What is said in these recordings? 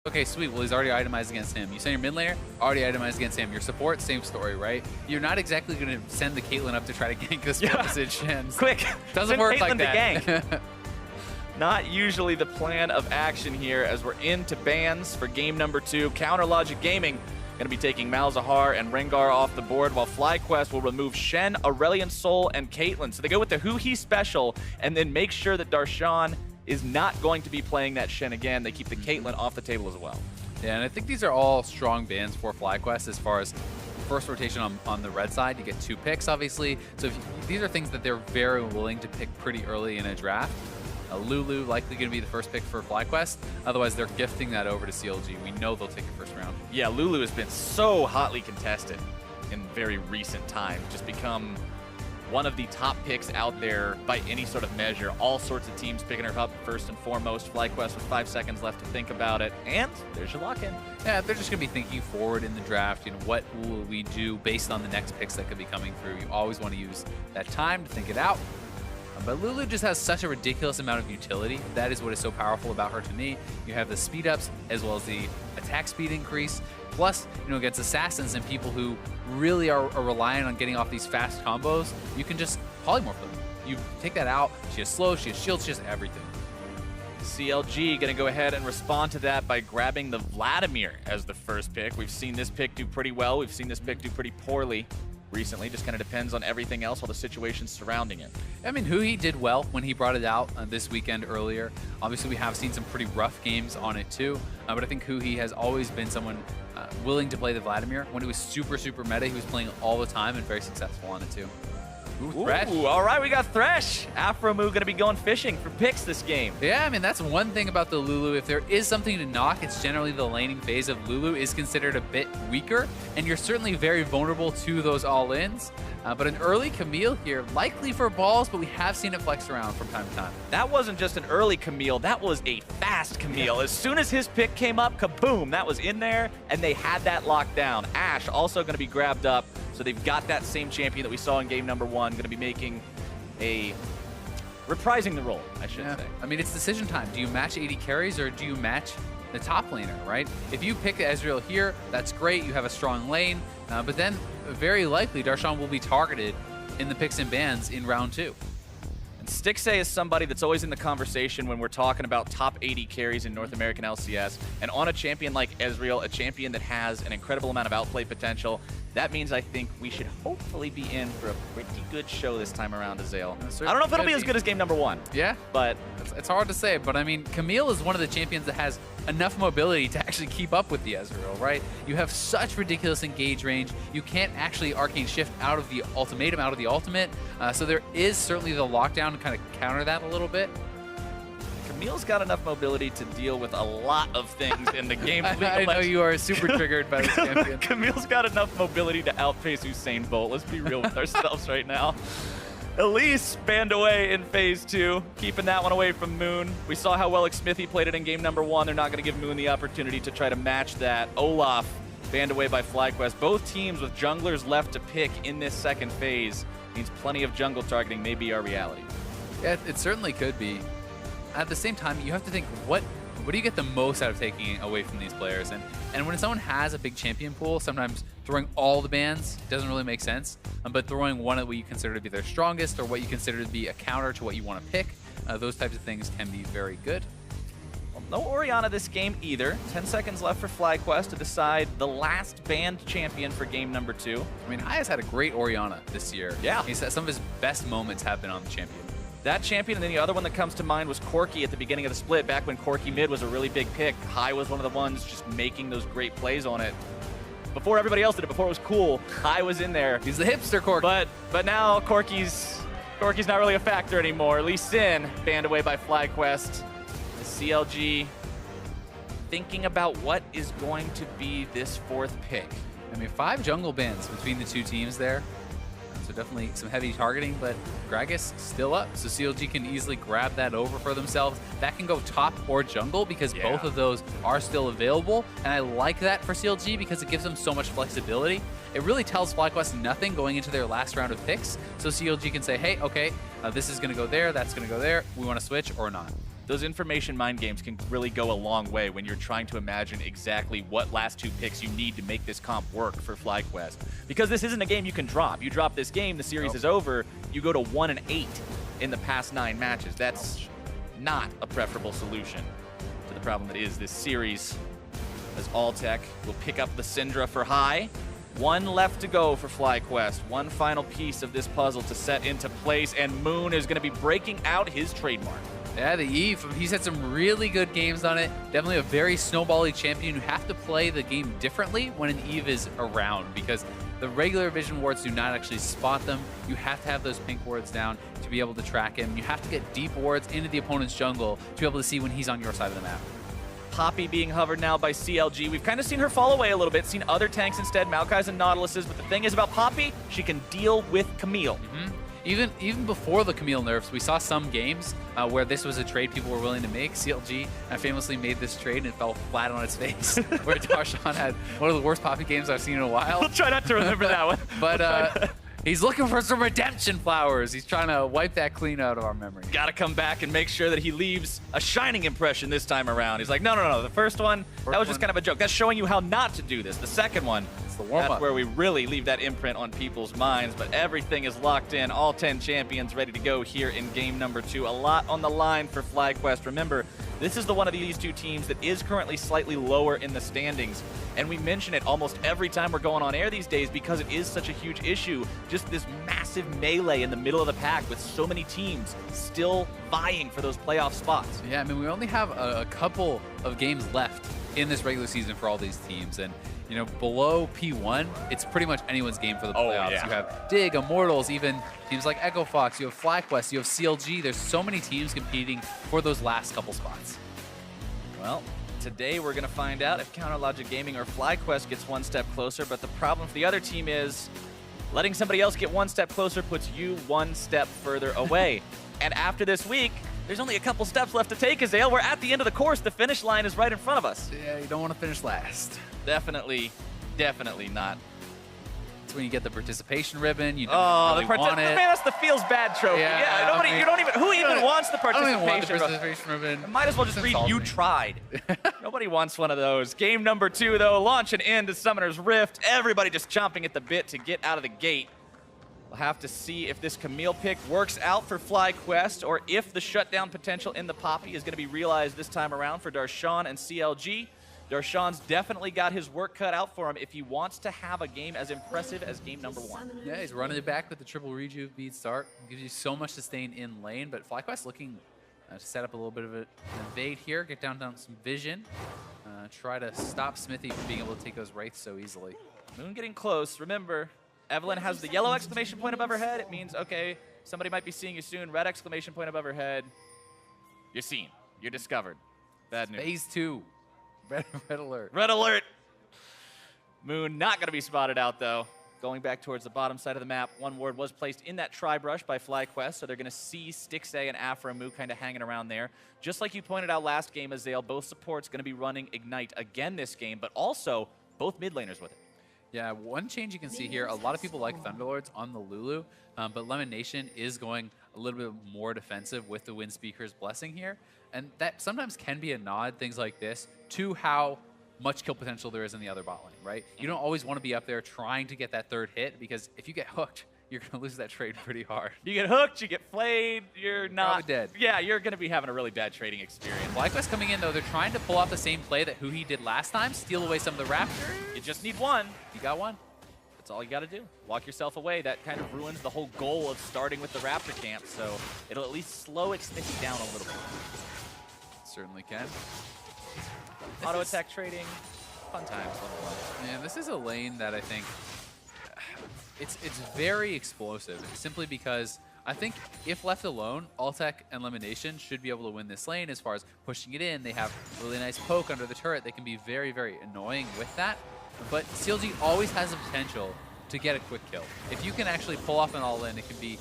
Okay, sweet. Well, he's already itemized against him. You send your mid laner, already itemized against him. Your support, same story, right? You're not exactly going to send the Caitlyn up to try to gank this message. And quick, doesn't work like that. To gank. Not usually the plan of action here as we're into bans for game number 2. Counter Logic Gaming going to be taking Malzahar and Rengar off the board, while FlyQuest will remove Shen, Aurelion Sol, and Caitlyn. So they go with the Who He special and then make sure that Darshan is not going to be playing that Shen again. They keep the Caitlyn off the table as well. Yeah, and I think these are all strong bans for FlyQuest as far as first rotation on the red side. You get 2 picks, obviously. So these are things that they're very willing to pick pretty early in a draft. Lulu likely going to be the first pick for FlyQuest. Otherwise, they're gifting that over to CLG. We know they'll take it first round. Yeah, Lulu has been so hotly contested in very recent times. Just become one of the top picks out there by any sort of measure. All sorts of teams picking her up first and foremost. FlyQuest with 5 seconds left to think about it. And there's your lock-in. Yeah, they're just going to be thinking forward in the draft. You know, what will we do based on the next picks that could be coming through? You always want to use that time to think it out. But Lulu just has such a ridiculous amount of utility. That is what is so powerful about her to me. You have the speed ups as well as the attack speed increase. Plus, you know, against assassins and people who really are reliant on getting off these fast combos, you can just polymorph them. You take that out. She has slow, she has shield, she has everything. CLG going to go ahead and respond to that by grabbing the Vladimir as the first pick. We've seen this pick do pretty well. We've seen this pick do pretty poorly recently. Just kind of depends on everything else, all the situations surrounding it. I mean, Hui did well when he brought it out this weekend earlier. Obviously, we have seen some pretty rough games on it too, but I think Hui has always been someone willing to play the Vladimir. When it was super meta, he was playing all the time and very successful on it too. Ooh, Thresh. All right, we got Thresh. Afromoo going to be going fishing for picks this game. Yeah, I mean, that's one thing about the Lulu. If there is something to knock, it's generally the laning phase of Lulu is considered a bit weaker, and you're certainly very vulnerable to those all-ins. But an early Camille here, likely for balls, but we have seen it flex around from time to time. That wasn't just an early Camille, that was a fast Camille. Yeah. As soon as his pick came up, kaboom, that was in there, and they had that locked down. Ashe also going to be grabbed up, so they've got that same champion that we saw in game number 1, going to be making a... reprising the role, I should say. I mean, it's decision time. Do you match 80 carries or do you match the top laner, right? If you pick Ezreal here, that's great. You have a strong lane, but then very likely Darshan will be targeted in the picks and bans in round 2. And Stixay is somebody that's always in the conversation when we're talking about top 80 carries in North American LCS. And on a champion like Ezreal, a champion that has an incredible amount of outplay potential, that means I think we should hopefully be in for a pretty good show this time around, Azale. I don't know if it'll be as good as game number 1. Yeah, but it's hard to say. But I mean, Camille is one of the champions that has enough mobility to actually keep up with the Ezreal, right? You have such ridiculous engage range. You can't actually arcane shift out of the ultimatum, out of the ultimate. So there is certainly the lockdown to kind of counter that a little bit. Camille's got enough mobility to deal with a lot of things in the game. I know you are super triggered by this champion. Camille's got enough mobility to outpace Usain Bolt. Let's be real with ourselves right now. Elise banned away in phase 2, keeping that one away from Moon. We saw how well Xmithie played it in game number 1. They're not going to give Moon the opportunity to try to match that. Olaf banned away by FlyQuest. Both teams with junglers left to pick in this second phase means plenty of jungle targeting may be our reality. Yeah, it certainly could be. At the same time, you have to think, what do you get the most out of taking away from these players? And when someone has a big champion pool, sometimes throwing all the bans doesn't really make sense. But throwing one of what you consider to be their strongest or what you consider to be a counter to what you want to pick, those types of things can be very good. Well, no Orianna this game either. 10 seconds left for FlyQuest to decide the last banned champion for game number 2. I mean, Hai has had a great Orianna this year. Yeah. Some of his best moments have been on the champion. That champion, and then the other one that comes to mind was Corki at the beginning of the split, back when Corki mid was a really big pick. Hai was one of the ones just making those great plays on it. Before everybody else did it, before it was cool, Hai was in there. He's the hipster Corki. But now Corki's not really a factor anymore. Lee Sin banned away by FlyQuest. The CLG thinking about what is going to be this 4th pick. I mean, 5 jungle bans between the 2 teams there. So definitely some heavy targeting, but Gragas still up. So CLG can easily grab that over for themselves. That can go top or jungle because both of those are still available. And I like that for CLG because it gives them so much flexibility. It really tells FlyQuest nothing going into their last round of picks. So CLG can say, hey, okay, this is going to go there, that's going to go there. We want to switch or not. those information mind games can really go a long way when you're trying to imagine exactly what last 2 picks you need to make this comp work for FlyQuest. Because this isn't a game you can drop. You drop this game, the series is over, you go to 1-8 in the past 9 matches. That's not a preferable solution to the problem that is this series, as Alltech will pick up the Syndra for high. 1 left to go for FlyQuest. 1 final piece of this puzzle to set into place, and Moon is going to be breaking out his trademark. Yeah, the Eve, he's had some really good games on it. Definitely a very snowbally champion. You have to play the game differently when an Eve is around, because the regular vision wards do not actually spot them. You have to have those pink wards down to be able to track him. You have to get deep wards into the opponent's jungle to be able to see when he's on your side of the map. Poppy being hovered now by CLG. We've kind of seen her fall away a little bit, seen other tanks instead, Maokai's and Nautiluses, but the thing is about Poppy, she can deal with Camille. Even before the Camille nerfs, we saw some games where this was a trade people were willing to make. CLG famously made this trade and it fell flat on its face, where Darshan had one of the worst Poppy games I've seen in a while. We'll try not to remember that one. But he's looking for some redemption flowers. He's trying to wipe that clean out of our memory. Got to come back and make sure that he leaves a shining impression this time around. He's like, no. The first one, that was just kind of a joke. That's showing you how not to do this. The second one, that's where we really leave that imprint on people's minds. But everything is locked in. All 10 champions ready to go here in game number 2. A lot on the line for FlyQuest. Remember, this is the one of these 2 teams that is currently slightly lower in the standings. And we mention it almost every time we're going on air these days because it is such a huge issue. Just this massive melee in the middle of the pack with so many teams still vying for those playoff spots. Yeah, I mean, we only have a couple of games left in this regular season for all these teams. And you know, below P1, it's pretty much anyone's game for the playoffs. Yeah. You have Dig, Immortals, even teams like Echo Fox, you have FlyQuest, you have CLG. There's so many teams competing for those last couple spots. Well, today we're going to find out if Counter Logic Gaming or FlyQuest gets 1 step closer, but the problem for the other team is letting somebody else get 1 step closer puts you 1 step further away. And after this week, there's only a couple steps left to take, Azale. We're at the end of the course. The finish line is right in front of us. Yeah, you don't want to finish last. Definitely not. That's when you get the participation ribbon. You don't really want it. Man, that's the feels bad trophy. Who even wants the participation ribbon. Might as well just read, you tried. Nobody wants one of those. Game number 2, though, launch and end to Summoner's Rift. Everybody just chomping at the bit to get out of the gate. We'll have to see if this Camille pick works out for FlyQuest or if the shutdown potential in the Poppy is going to be realized this time around for Darshan and CLG. Darshan's definitely got his work cut out for him if he wants to have a game as impressive as game number 1. Yeah, he's running it back with the triple rejuve bead start. Gives you so much sustain in lane, but FlyQuest looking to set up a little bit of an invade here, get down some vision, try to stop Smithy from being able to take those wraiths so easily. Moon getting close. Remember, Evelyn has the yellow exclamation point above her head. It means, okay, somebody might be seeing you soon. Red exclamation point above her head. You're seen. You're discovered. Bad news. Phase 2. Red alert. Red alert. Moon not going to be spotted out, though. Going back towards the bottom side of the map, 1 ward was placed in that tri-brush by FlyQuest, so they're going to see Stixay and Aframu kind of hanging around there. Just like you pointed out last game, Azale, both supports going to be running Ignite again this game, but also both mid laners with it. Yeah, one change you can see here, a lot of people like Thunderlords on the Lulu, but Lemon Nation is going a little bit more defensive with the Wind Speaker's Blessing here. And that sometimes can be a nod, things like this, to how much kill potential there is in the other bot lane, right? You don't always want to be up there trying to get that 3rd hit, because if you get hooked, you're going to lose that trade pretty hard. You get hooked, you get flayed, you're not probably dead. Yeah, you're going to be having a really bad trading experience. FlyQuest coming in, though, they're trying to pull off the same play that he did last time, steal away some of the Raptors. You just need 1. You got 1. That's all you got to do. Walk yourself away. That kind of ruins the whole goal of starting with the Raptor camp, so it'll at least slow its Smithy down a little bit. Certainly can. Auto attack trading, fun times, level 1. Yeah, this is a lane that I think it's very explosive, simply because I think if left alone, Alltech and Lemonation should be able to win this lane as far as pushing it in. They have a really nice poke under the turret. They can be very, very annoying with that. But CLG always has the potential to get a quick kill. If you can actually pull off an all-in, it can be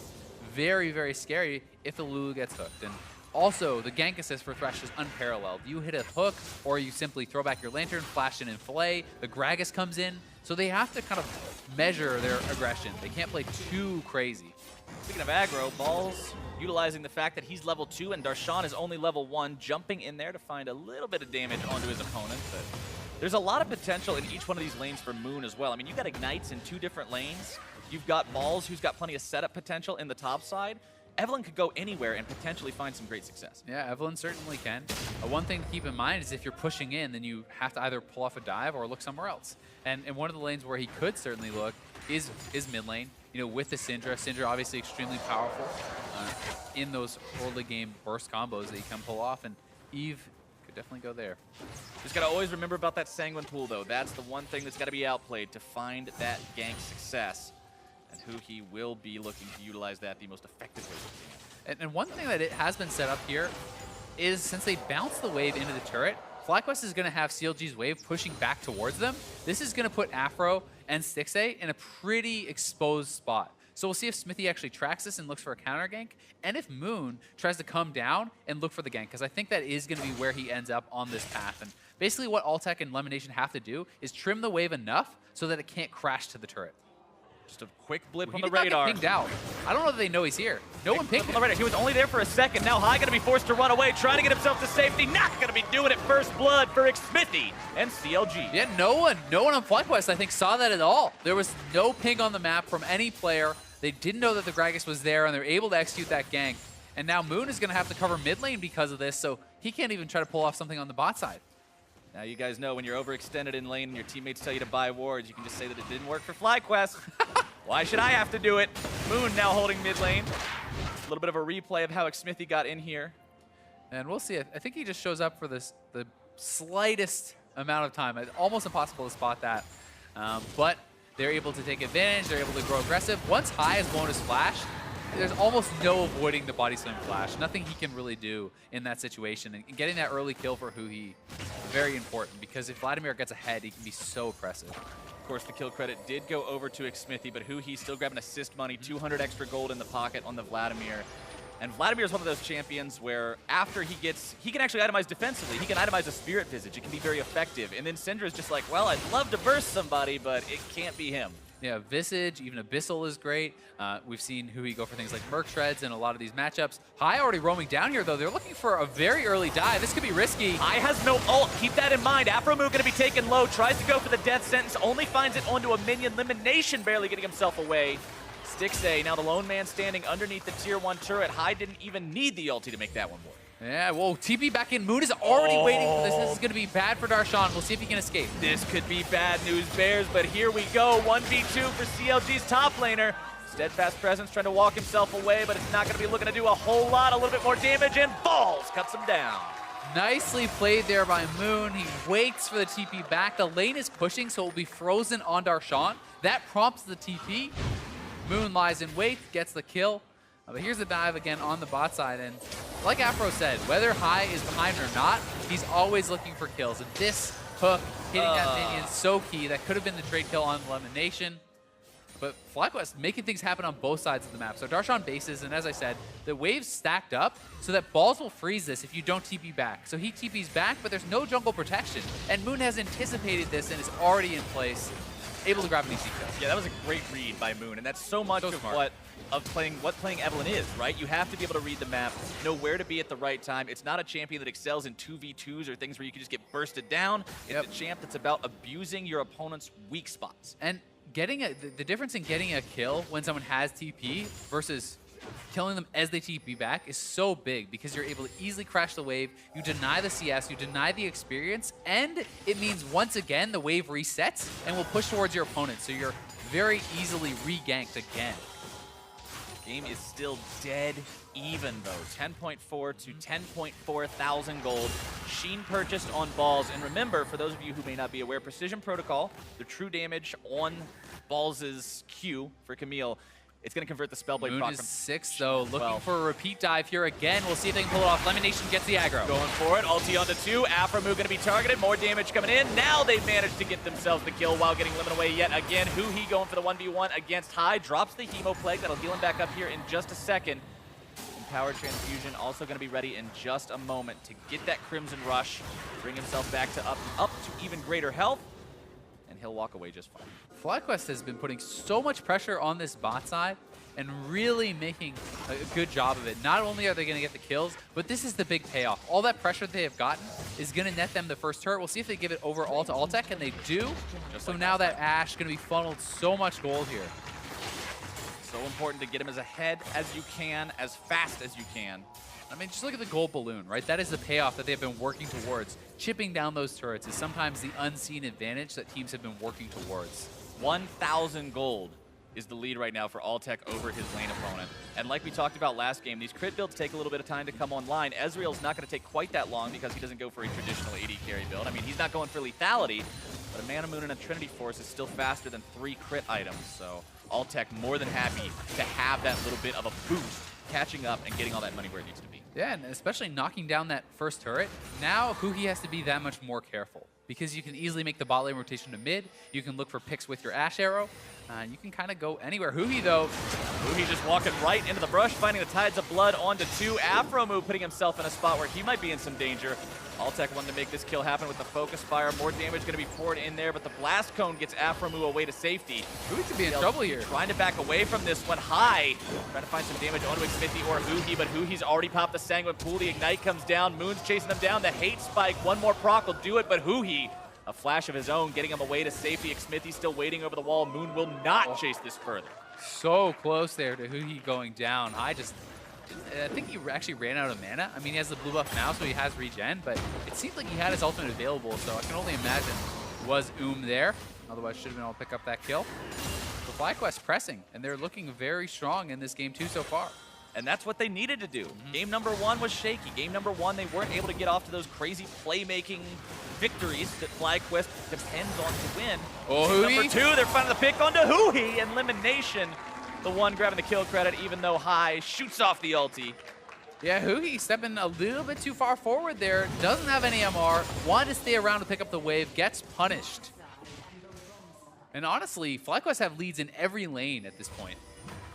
very, very scary if the Lulu gets hooked. And also, the gank assist for Thresh is unparalleled. You hit a hook, or you simply throw back your lantern, flash in and fillet. The Gragas comes in, so they have to kind of measure their aggression. They can't play too crazy. Speaking of aggro, Balls utilizing the fact that he's level 2 and Darshan is only level 1, jumping in there to find a little bit of damage onto his opponent. But there's a lot of potential in each one of these lanes for Moon as well. I mean, you've got Ignites in 2 different lanes. You've got Balls, who's got plenty of setup potential in the top side. Evelyn could go anywhere and potentially find some great success. Yeah, Evelyn certainly can. One thing to keep in mind is if you're pushing in, then you have to either pull off a dive or look somewhere else. And one of the lanes where he could certainly look is mid lane. You know, with the Syndra. Syndra obviously extremely powerful in those early game burst combos that you can pull off, and Eve could definitely go there. Just gotta always remember about that Sanguine pool though. That's the one thing that's gotta be outplayed to find that gank success. And who he will be looking to utilize that the most effective way he can. And one thing that it has been set up here is since they bounce the wave into the turret, FlyQuest is going to have CLG's wave pushing back towards them. This is going to put Afro and Stixxay in a pretty exposed spot. So we'll see if Smithy actually tracks this and looks for a counter gank, and if Moon tries to come down and look for the gank, because I think that is going to be where he ends up on this path. And basically what Altec and Lemonation have to do is trim the wave enough so that it can't crash to the turret. Just a quick blip on He the did not radar. get pinged out. I don't know that they know he's here. No one pinged on him. the radar. He was only there for a second. Now High gonna be forced to run away, trying to get himself to safety. Not gonna be doing it. First blood for Smithy and CLG. Yeah, no one on FlyQuest I think saw that at all. There was no ping on the map from any player. They didn't know that the Gragas was there, and they're able to execute that gank. And now Moon is gonna have to cover mid lane because of this, so he can't even try to pull off something on the bot side. Now you guys know when you're overextended in lane and your teammates tell you to buy wards, you can just say that it didn't work for FlyQuest. Why should I have to do it? Moon now holding mid lane. A little bit of a replay of how Smithy got in here. And we'll see. I think he just shows up for the slightest amount of time. It's almost impossible to spot that. But they're able to take advantage. They're able to grow aggressive. Once High has blown his flash, there's almost no avoiding the body slam flash. Nothing he can really do in that situation. And getting that early kill for Huhi, very important, because if Vladimir gets ahead, he can be so oppressive. Of course, the kill credit did go over to Smithy, but Huhi still grabbing assist money, 200 extra gold in the pocket on the Vladimir. And Vladimir is one of those champions where after he can actually itemize defensively. He can itemize a Spirit Visage. It can be very effective. And then Syndra is just like, well, I'd love to burst somebody, but it can't be him. Yeah, Visage, even Abyssal is great. We've seen Huhi go for things like Merc Shreds in a lot of these matchups. High already roaming down here, though. They're looking for a very early dive. This could be risky. High has no ult. Keep that in mind. Afromoo going to be taken low. Tries to go for the death sentence. Only finds it onto a minion. Elimination barely getting himself away. Stixxay, now the lone man standing underneath the tier 1 turret. High didn't even need the ulti to make that one work. Yeah, whoa, TP back in. Moon is already waiting for this. This is going to be bad for Darshan. We'll see if he can escape. This could be bad news, Bears, but here we go. 1v2 for CLG's top laner. Steadfast Presence trying to walk himself away, but it's not going to be looking to do a whole lot. A little bit more damage, and Balls cuts him down. Nicely played there by Moon. He waits for the TP back. The lane is pushing, so it will be frozen on Darshan. That prompts the TP. Moon lies in wait, gets the kill. But here's the dive again on the bot side, and like Afro said, whether High is behind or not, he's always looking for kills. And this hook, hitting that minion, so key. That could have been the trade kill on Elimination. But FlyQuest making things happen on both sides of the map. So Darshan bases, and as I said, the waves stacked up so that Balls will freeze this if you don't TP back. So he TPs back, but there's no jungle protection. And Moon has anticipated this and is already in place, able to grab an easy kill. Yeah, that was a great read by Moon, and that's so much of what playing Evelyn is, right? You have to be able to read the map, know where to be at the right time. It's not a champion that excels in 2v2s or things where you can just get bursted down. It's a champ that's about abusing your opponent's weak spots. And getting the difference in getting a kill when someone has TP versus killing them as they TP back is so big, because you're able to easily crash the wave, you deny the CS, you deny the experience, and it means once again the wave resets and will push towards your opponent, so you're very easily re-ganked again. Game is still dead even though. 10.4 to 10.4 thousand gold. Sheen purchased on Balls. And remember, for those of you who may not be aware, Precision Protocol, the true damage on Balls' Q for Camille, it's going to convert the Spellblade Moon proc is from 6 though, looking 12. for a repeat dive here again. We'll see if they can pull it off. Elimination gets the aggro. Going for it, ulti onto 2, Afromoo going to be targeted, more damage coming in. Now they've managed to get themselves the kill while getting limited away yet again. Huhi going for the 1v1 against High, drops the Hemo Plague, that'll heal him back up here in just a second. And Power Transfusion also going to be ready in just a moment to get that Crimson Rush, bring himself back to up to even greater health, and he'll walk away just fine. FlyQuest has been putting so much pressure on this bot side, and really making a good job of it. Not only are they going to get the kills, but this is the big payoff. All that pressure they have gotten is going to net them the first turret. We'll see if they give it over all to Altec, and they do. So now that Ashe going to be funneled so much gold here. So important to get him as ahead as you can, as fast as you can. I mean, just look at the gold balloon, right? That is the payoff that they've been working towards. Chipping down those turrets is sometimes the unseen advantage that teams have been working towards. 1,000 gold is the lead right now for Altec over his lane opponent. And like we talked about last game, these crit builds take a little bit of time to come online. Ezreal's not going to take quite that long because he doesn't go for a traditional AD carry build. I mean, he's not going for lethality, but a Mana Moon and a Trinity Force is still faster than 3 crit items. So Altec more than happy to have that little bit of a boost, catching up and getting all that money where it needs to be. Yeah, and especially knocking down that first turret. Now, Huhi has to be that much more careful because you can easily make the bot lane rotation to mid. You can look for picks with your Ashe arrow. You can kind of go anywhere. Huhi, though. Huhi just walking right into the brush, finding the tides of blood onto 2. Afro move, putting himself in a spot where he might be in some danger. Altec wanted to make this kill happen with the focus fire. More damage going to be poured in there, but the blast cone gets Afromu away to safety. Huhi could be in trouble here. Trying to back away from this one. High, trying to find some damage onto Xmithy or Huhi, but Huhi's already popped the Sanguine Pool. The Ignite comes down. Moon's chasing them down. The Hate Spike, one more proc will do it, but Huhi, a flash of his own, getting him away to safety. Xmithy's still waiting over the wall. Moon will not chase this further. So close there to Huhi going down. I think he actually ran out of mana. I mean, he has the blue buff now, so he has regen, but it seemed like he had his ultimate available, so I can only imagine was there. Otherwise, should have been able to pick up that kill. So FlyQuest pressing, and they're looking very strong in this game too so far. And that's what they needed to do. Game number 1 was shaky. Game number 1, they weren't able to get off to those crazy playmaking victories that FlyQuest depends on to win. Oh, Game Huhi. number 2, they're finding the pick onto Huhi. Elimination. The one grabbing the kill credit, even though High shoots off the ulti. Yeah, Huhi stepping a little bit too far forward there. Doesn't have any MR. Wanted to stay around to pick up the wave. Gets punished. And honestly, FlyQuest have leads in every lane at this point.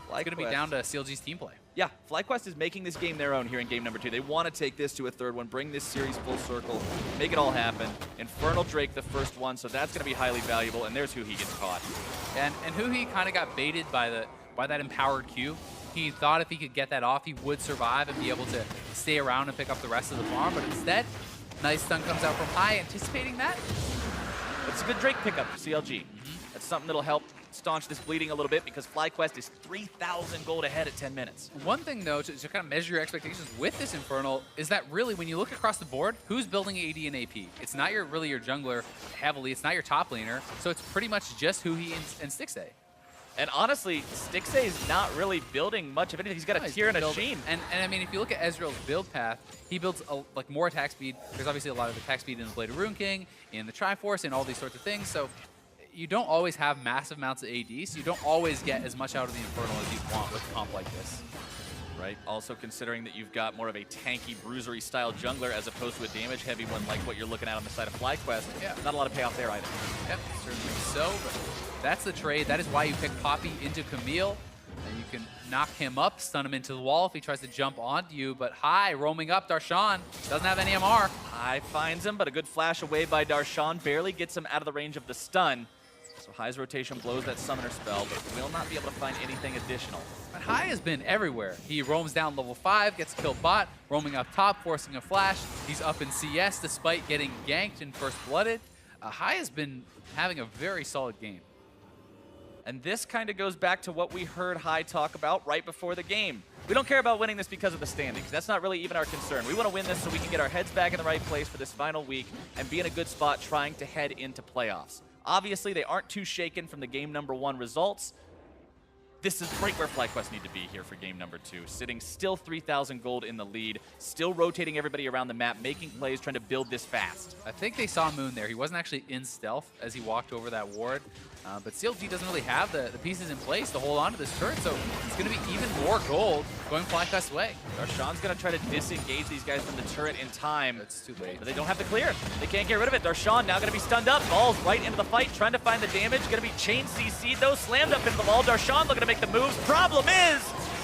It's going to be down to CLG's team play. Yeah, FlyQuest is making this game their own here in game number 2. They want to take this to a third one, bring this series full circle, make it all happen. Infernal Drake the first one, so that's going to be highly valuable, and there's Huhi gets caught. And Huhi kind of got baited by that empowered Q. He thought if he could get that off, he would survive and be able to stay around and pick up the rest of the farm, but instead, nice stun comes out from High, anticipating that. It's a good Drake pickup for CLG. That's something that'll help staunch this bleeding a little bit because FlyQuest is 3,000 gold ahead at 10 minutes. One thing, though, to kind of measure your expectations with this Infernal is that really, when you look across the board, who's building AD and AP? It's not really your jungler heavily. It's not your top laner. So it's pretty much just Huhi and Stixxay. And honestly, Stixxay is not really building much of anything. He's got a tier and a sheen. And I mean, if you look at Ezreal's build path, he builds like more attack speed. There's obviously a lot of attack speed in the Blade of Rune King, in the Triforce, and all these sorts of things. So you don't always have massive amounts of AD, so you don't always get as much out of the Infernal as you want with a comp like this. Right, also considering that you've got more of a tanky, bruisery style jungler as opposed to a damage-heavy one like what you're looking at on the side of FlyQuest. Yeah. Not a lot of payoff there either. Yep, certainly so, but that's the trade. That is why you pick Poppy into Camille. And you can knock him up, stun him into the wall if he tries to jump onto you. But High, roaming up, Darshan doesn't have any MR. High finds him, but a good flash away by Darshan barely gets him out of the range of the stun. So High's rotation blows that summoner spell, but will not be able to find anything additional. But High has been everywhere. He roams down level 5, gets killed bot, roaming up top, forcing a flash. He's up in CS despite getting ganked and first blooded. High has been having a very solid game. And this kind of goes back to what we heard High talk about right before the game. We don't care about winning this because of the standings. That's not really even our concern. We want to win this so we can get our heads back in the right place for this final week and be in a good spot trying to head into playoffs. Obviously, they aren't too shaken from the game number 1 results. This is right where FlyQuest need to be here for game number 2. Sitting still 3,000 gold in the lead, still rotating everybody around the map, making plays, trying to build this fast. I think they saw Moon there. He wasn't actually in stealth as he walked over that ward. But CLG doesn't really have the pieces in place to hold on to this turret, so it's going to be even more gold going FlyQuest's way. Darshan's going to try to disengage these guys from the turret in time. It's too late. But they don't have to clear. They can't get rid of it. Darshan now going to be stunned up. Falls right into the fight, trying to find the damage. Going to be chain CC'd though, slammed up into the wall. Darshan looking to make the moves. Problem is,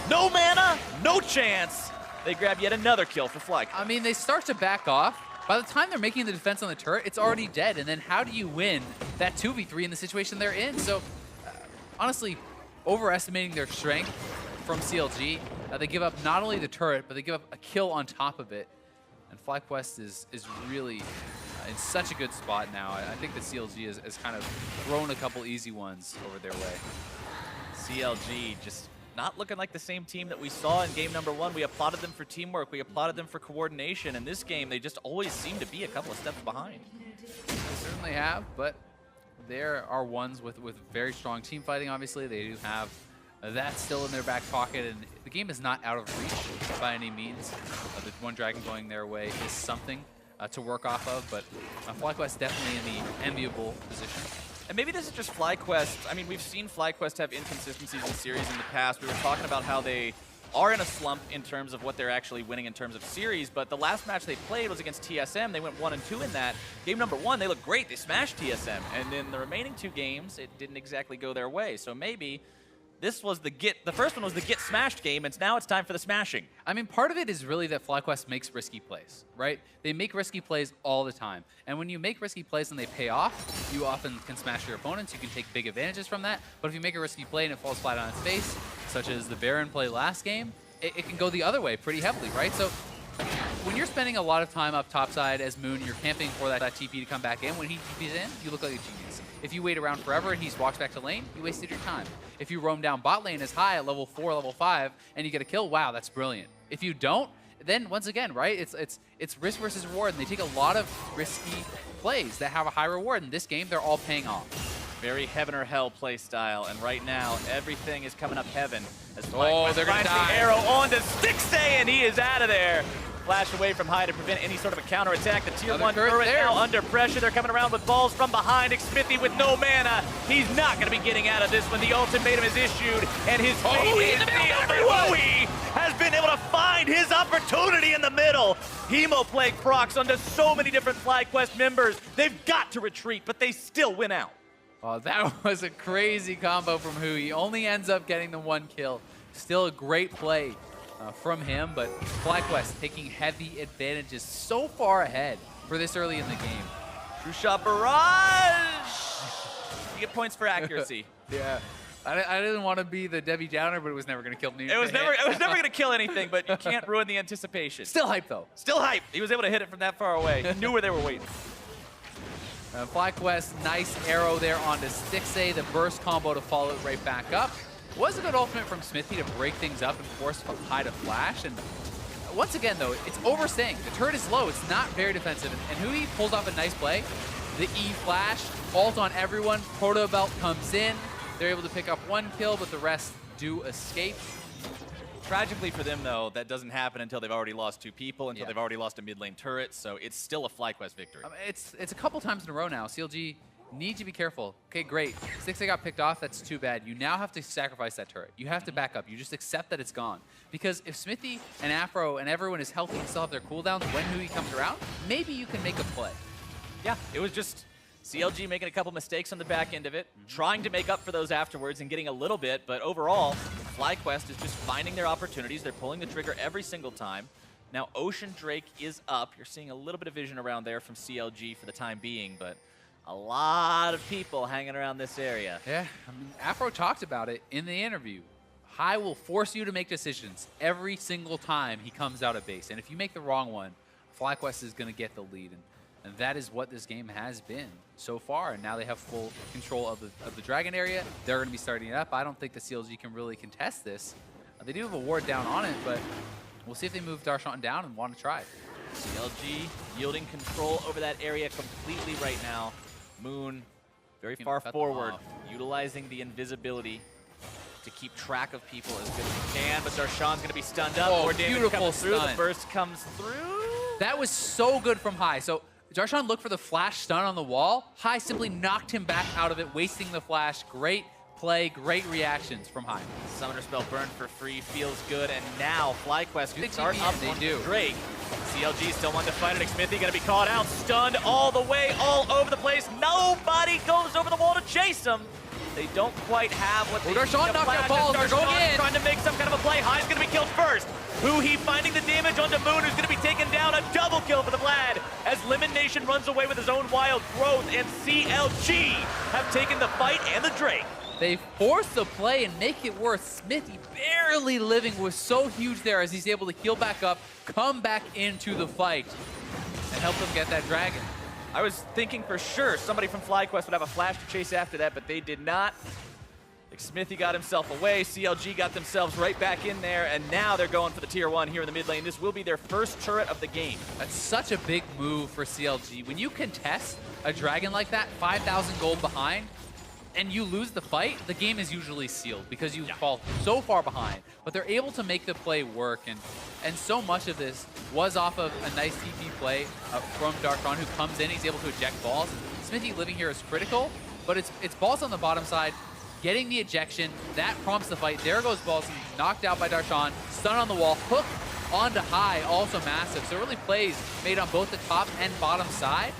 no mana, no chance. They grab yet another kill for FlyQuest. I mean, they start to back off. By the time they're making the defense on the turret, it's already dead. And then how do you win that 2v3 in the situation they're in? So, honestly, overestimating their strength from CLG. They give up not only the turret, but they give up a kill on top of it. And FlyQuest is really in such a good spot now. I think that CLG has kind of thrown a couple easy ones over their way. CLG just not looking like the same team that we saw in game number 1. We applauded them for teamwork. We applauded them for coordination. In this game, they just always seem to be a couple of steps behind. They certainly have, but there are ones with very strong team fighting, obviously. They do have that still in their back pocket, and the game is not out of reach by any means. The one dragon going their way is something to work off of, but FlyQuest definitely in the enviable position. And maybe this is just FlyQuest. I mean, we've seen FlyQuest have inconsistencies in series in the past. We were talking about how they are in a slump in terms of what they're actually winning in terms of series, but the last match they played was against TSM. They went 1-2 in that. Game number 1, they looked great. They smashed TSM. And in the remaining 2 games, it didn't exactly go their way. So maybe this was the first one was the get smashed game, and now it's time for the smashing. I mean, part of it is really that FlyQuest makes risky plays, right? They make risky plays all the time. And when you make risky plays and they pay off, you often can smash your opponents. You can take big advantages from that. But if you make a risky play and it falls flat on its face, such as the Baron play last game, it can go the other way pretty heavily, right? So when you're spending a lot of time up topside as Moon, you're camping for that TP to come back in. When he TPs in, you look like a genius. If you wait around forever and he walks back to lane, you wasted your time. If you roam down bot lane as high at level 4, level 5, and you get a kill, wow, that's brilliant. If you don't, then once again, right, it's risk versus reward, and they take a lot of risky plays that have a high reward. In this game, they're all paying off. Very heaven or hell play style, and right now, everything is coming up heaven. As they're gonna die. The arrow on to Stixay, and he is out of there. Flash away from High to prevent any sort of a counterattack. The tier 1 turret now under pressure. They're coming around with balls from behind. Xmithie with no mana. He's not going to be getting out of this when the ultimatum is issued, and his fate is sealed. Louis has been able to find his opportunity in the middle. Hemo Plague procs onto so many different FlyQuest members. They've got to retreat, but they still win out. Oh, that was a crazy combo from Hui. He only ends up getting the 1 kill. Still a great play from him, but FlyQuest taking heavy advantages so far ahead for this early in the game. True shot barrage! You get points for accuracy. Yeah. I didn't want to be the Debbie Downer, but it was never going to kill me. It was never going to kill anything, but you can't ruin the anticipation. Still hype, though. Still hype. He was able to hit it from that far away. He knew where they were waiting. FlyQuest, nice arrow there onto Stixay. The burst combo to follow it right back up. Was a good ultimate from Xmithie to break things up and force High to flash. And once again, though, it's overstaying. The turret is low. It's not very defensive. And Hui pulls off a nice play. The E flash, ult on everyone. Proto Belt comes in. They're able to pick up 1 kill, but the rest do escape. Tragically for them, though, that doesn't happen until they've already lost 2 people, until they've already lost a mid lane turret. So it's still a FlyQuest victory. It's a couple times in a row now. CLG need to be careful. Okay, great. Stixay got picked off. That's too bad. You now have to sacrifice that turret. You have to back up. You just accept that it's gone. Because if Xmithie and Afro and everyone is healthy and still have their cooldowns when Hui comes around, maybe you can make a play. Yeah, it was just CLG making a couple mistakes on the back end of it, trying to make up for those afterwards and getting a little bit, but overall, FlyQuest is just finding their opportunities. They're pulling the trigger every single time. Now, Ocean Drake is up. You're seeing a little bit of vision around there from CLG for the time being, but a lot of people hanging around this area. Yeah, I mean, Afro talked about it in the interview. High will force you to make decisions every single time he comes out of base. And if you make the wrong one, FlyQuest is going to get the lead. And that is what this game has been so far. And now they have full control of the Dragon area. They're going to be starting it up. I don't think the CLG can really contest this. They do have a ward down on it, but we'll see if they move Darshan down and want to try it. CLG yielding control over that area completely right now. Moon very far forward, utilizing the invisibility to keep track of people as good as he can, but Darshan's going to be stunned up. Oh, more damage beautiful comes through. stun. The burst comes through. That was so good from High. So Darshan looked for the flash stun on the wall. High simply knocked him back out of it, wasting the flash. Great play, great reactions from High. Summoner spell burned for free, feels good, and now FlyQuest can start up on Drake. CLG still wants to fight it. Xmithie gonna be caught out, stunned all the way, all over the place. Nobody goes over the wall to chase him. They don't quite have what they need. Darshan knocked out balls, they're going in. Trying to make some kind of a play. High's gonna be killed first. Hui finding the damage onto Moon, who's gonna be taken down. A double kill for the Vlad as Lemon Nation runs away with his own wild growth, and CLG have taken the fight and the Drake. They force the play and make it worse. Smithy barely living was so huge there as he's able to heal back up, come back into the fight, and help them get that dragon. I was thinking for sure somebody from FlyQuest would have a flash to chase after that, but they did not. Like Smithy got himself away, CLG got themselves right back in there, and now they're going for the tier 1 here in the mid lane. This will be their first turret of the game. That's such a big move for CLG. When you contest a dragon like that, 5,000 gold behind, and you lose the fight, the game is usually sealed because you fall so far behind. But they're able to make the play work, and so much of this was off of a nice TP play from Darkron, who comes in, he's able to eject balls. Smithy living here is critical, but it's balls on the bottom side, getting the ejection, that prompts the fight. There goes Balls, knocked out by Darshan, stun on the wall, hook onto high, also massive. So really plays made on both the top and bottom side.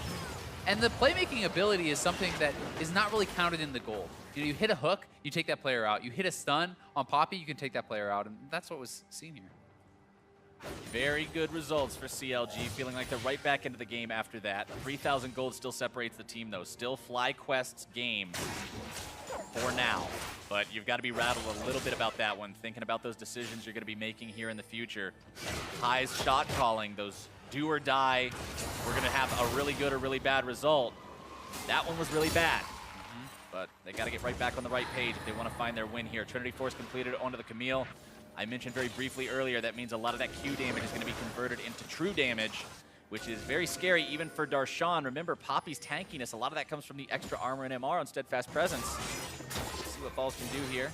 And the playmaking ability is something that is not really counted in the gold. You know, you hit a hook, you take that player out. You hit a stun on Poppy, you can take that player out, and that's what was seen here. Very good results for CLG, feeling like they're right back into the game after that. 3,000 gold still separates the team, though. Still FlyQuest's game for now. But you've got to be rattled a little bit about that one, thinking about those decisions you're going to be making here in the future. High's shot calling, those do or die, we're going to have a really good or really bad result. That one was really bad. But they got to get right back on the right page if they want to find their win here. Trinity Force completed onto the Camille. I mentioned very briefly earlier that means a lot of that Q damage is going to be converted into true damage, which is very scary even for Darshan. Remember, Poppy's tankiness, a lot of that comes from the extra armor and MR on Steadfast Presence. Let's see what Balls can do here.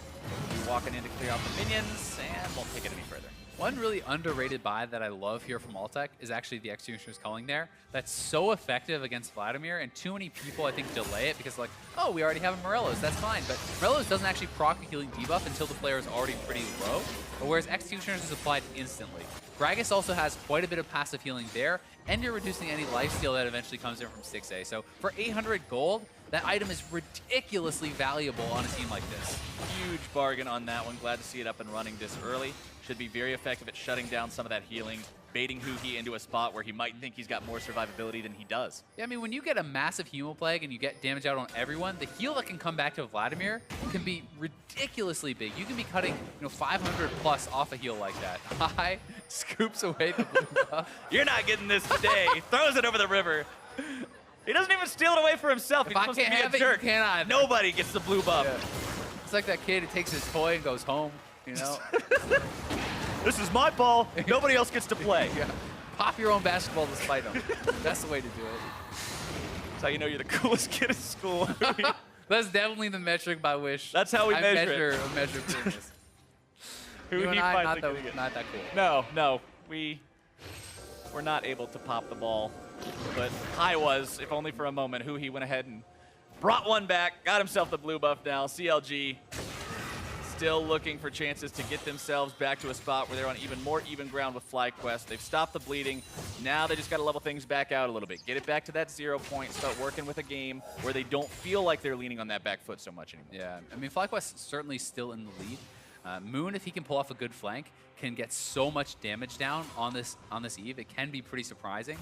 He's walking in to clear out the minions, and won't take it any further. One really underrated buy that I love here from Altec is actually the Executioner's Culling there. That's so effective against Vladimir, and too many people, I think, delay it because like, oh, we already have a Morellos, that's fine. But Morellos doesn't actually proc the healing debuff until the player is already pretty low, whereas Executioner's is applied instantly. Gragas also has quite a bit of passive healing there, and you're reducing any lifesteal that eventually comes in from 6A. So for 800 gold, that item is ridiculously valuable on a team like this. Huge bargain on that one. Glad to see it up and running this early. Should be very effective at shutting down some of that healing, baiting Huhi into a spot where he might think he's got more survivability than he does. Yeah, I mean, when you get a massive Hemoplague and you get damage out on everyone, the heal that can come back to Vladimir can be ridiculously big. You can be cutting, 500 plus off a heal like that. High scoops away the blue buff. You're not getting this today. Throws it over the river. He doesn't even steal it away for himself. He's supposed to be a jerk. You can't either. Nobody gets the blue buff. Yeah. It's like that kid who takes his toy and goes home, This is my ball. Nobody else gets to play. Yeah. Pop your own basketball despite them. That's the way to do it. That's how you know you're the coolest kid in school. That's definitely the metric by which that's how we measure it. measure coolness. You and I, not that cool. No, we're not able to pop the ball. But I was, if only for a moment. He went ahead and brought one back, got himself the blue buff now. CLG still looking for chances to get themselves back to a spot where they're on even more even ground with FlyQuest. They've stopped the bleeding. Now they just got to level things back out a little bit. Get it back to that 0 point. Start working with a game where they don't feel like they're leaning on that back foot so much anymore. Yeah, I mean, FlyQuest certainly still in the lead. Moon, if he can pull off a good flank, can get so much damage down on this Eve. It can be pretty surprising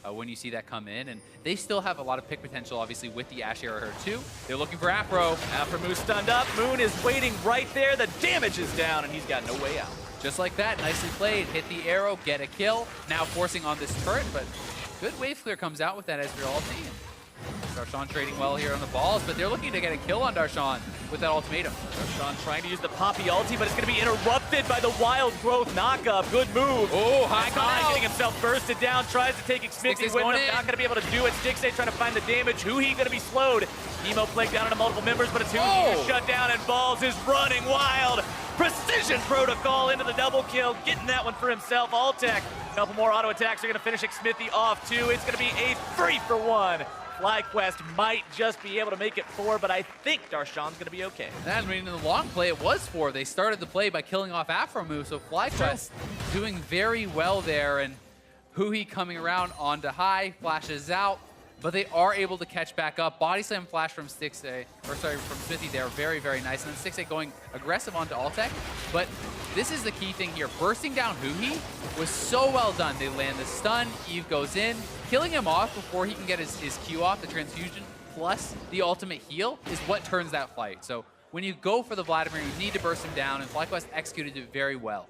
when you see that come in. And they still have a lot of pick potential, obviously, with the Ashe Arrow too. They're looking for Afro. Aphromoo stunned up. Moon is waiting right there. The damage is down, and he's got no way out. Just like that, nicely played. Hit the arrow, get a kill. Now forcing on this turret, but good wave clear comes out with that Ezreal ulti. Darshan trading well here on the balls, but they're looking to get a kill on Darshan with that ultimatum. Darshan trying to use the Poppy ulti, but it's going to be interrupted by the Wild Growth knockup. Good move. Oh, high getting himself bursted down, tries to take Smithy with him. Not going to be able to do it. Stixxay trying to find the damage. Huhi going to be slowed. Plague down into multiple members, but it's Huhi who's shut down, and Balls is running wild. Precision protocol into the double kill, getting that one for himself. Altec, a couple more auto attacks are going to finish Smithy off too. It's going to be a 3-for-1. FlyQuest might just be able to make it 4, but I think Darshan's going to be okay. I mean, in the long play, it was 4. They started the play by killing off Aphromoo, so FlyQuest doing very well there, and Huhi coming around onto high, flashes out, but they are able to catch back up. Body slam flash from Stixxay, from Smithy there, very, very nice. And then Stixxay going aggressive onto Altec, but this is the key thing here. Bursting down Huhi was so well done. They land the stun, Eve goes in, killing him off before he can get his Q off, the transfusion, plus the ultimate heal is what turns that fight. So when you go for the Vladimir, you need to burst him down, and FlyQuest executed it very well.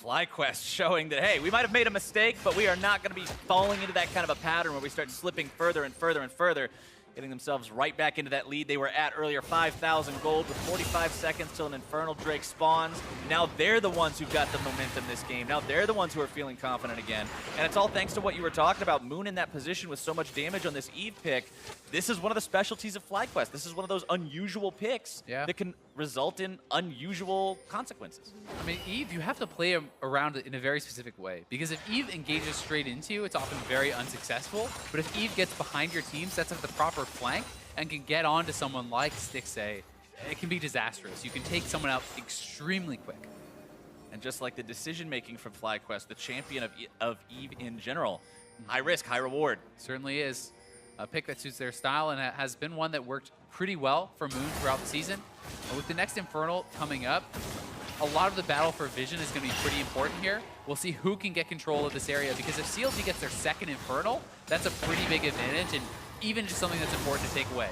FlyQuest showing that, hey, we might have made a mistake, but we are not going to be falling into that kind of a pattern where we start slipping further and further and further, getting themselves right back into that lead they were at earlier, 5,000 gold with 45 seconds till an Infernal Drake spawns. Now they're the ones who've got the momentum this game. Now they're the ones who are feeling confident again. And it's all thanks to what you were talking about, Moon in that position with so much damage on this Eve pick. This is one of the specialties of FlyQuest. This is one of those unusual picks that can result in unusual consequences. I mean, Eve, you have to play around it in a very specific way, because if Eve engages straight into you, it's often very unsuccessful. But if Eve gets behind your team, sets up the proper flank, and can get onto someone like Stixay, it can be disastrous. You can take someone out extremely quick. And just like the decision-making from FlyQuest, the champion of Eve in general, high risk, high reward. Certainly is. A pick that suits their style, and it has been one that worked pretty well for Moon throughout the season. But with the next Infernal coming up, a lot of the battle for vision is going to be pretty important here. We'll see who can get control of this area, because if CLG gets their second Infernal, that's a pretty big advantage, and even just something that's important to take away.